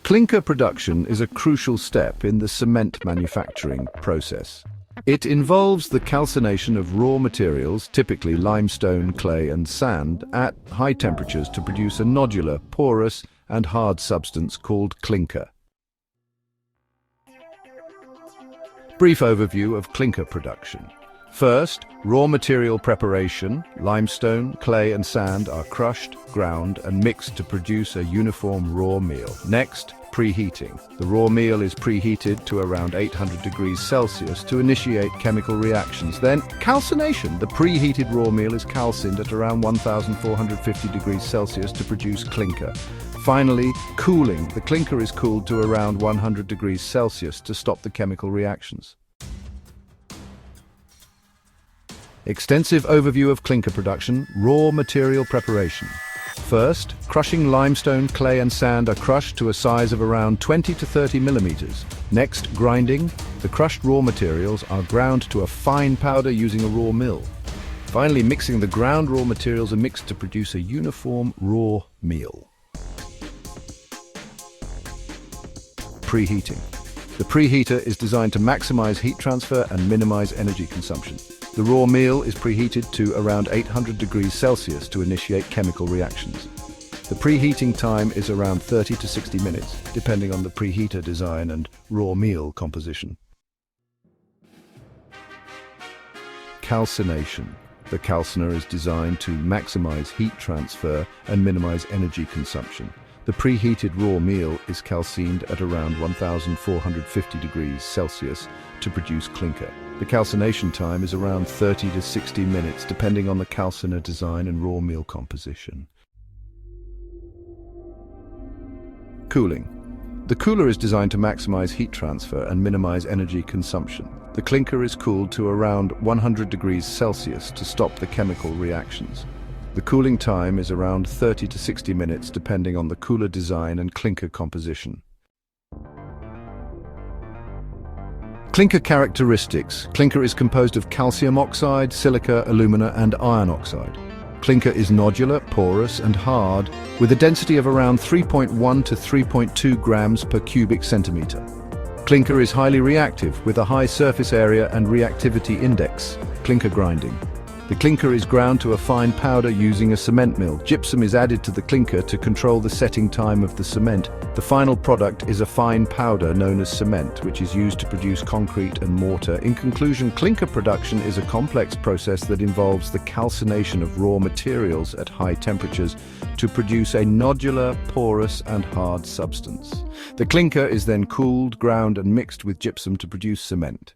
Clinker production is a crucial step in the cement manufacturing process. It involves the calcination of raw materials, typically limestone, clay and sand, at high temperatures to produce a nodular, porous and hard substance called clinker. Brief overview of clinker production. First, raw material preparation. Limestone, clay and sand are crushed, ground and mixed to produce a uniform raw meal. Next, preheating. The raw meal is preheated to around 800 degrees Celsius to initiate chemical reactions. Then, calcination. The preheated raw meal is calcined at around 1450 degrees Celsius to produce clinker. Finally, cooling. The clinker is cooled to around 100 degrees Celsius to stop the chemical reactions. Extensive overview of clinker production. Raw material preparation. First, crushing limestone, clay and sand are crushed to a size of around 20 to 30 millimeters. Next, grinding. The crushed raw materials are ground to a fine powder using a raw mill. Finally, mixing. The ground raw materials are mixed to produce a uniform raw meal. Preheating. The preheater is designed to maximize heat transfer and minimize energy consumption. The raw meal is preheated to around 800 degrees Celsius to initiate chemical reactions. The preheating time is around 30 to 60 minutes, depending on the preheater design and raw meal composition. Calcination. The calciner is designed to maximize heat transfer and minimize energy consumption. The preheated raw meal is calcined at around 1450 degrees Celsius to produce clinker. The calcination time is around 30 to 60 minutes, depending on the calciner design and raw meal composition. Cooling. The cooler is designed to maximize heat transfer and minimize energy consumption. The clinker is cooled to around 100 degrees Celsius to stop the chemical reactions. The cooling time is around 30 to 60 minutes, depending on the cooler design and clinker composition. Clinker characteristics. Clinker is composed of calcium oxide, silica, alumina and iron oxide. Clinker is nodular, porous and hard, with a density of around 3.1 to 3.2 grams per cubic centimeter. Clinker is highly reactive, with a high surface area and reactivity index. Clinker grinding. The clinker is ground to a fine powder using a cement mill. Gypsum is added to the clinker to control the setting time of the cement. The final product is a fine powder known as cement, which is used to produce concrete and mortar. In conclusion, clinker production is a complex process that involves the calcination of raw materials at high temperatures to produce a nodular, porous and hard substance. The clinker is then cooled, ground and mixed with gypsum to produce cement.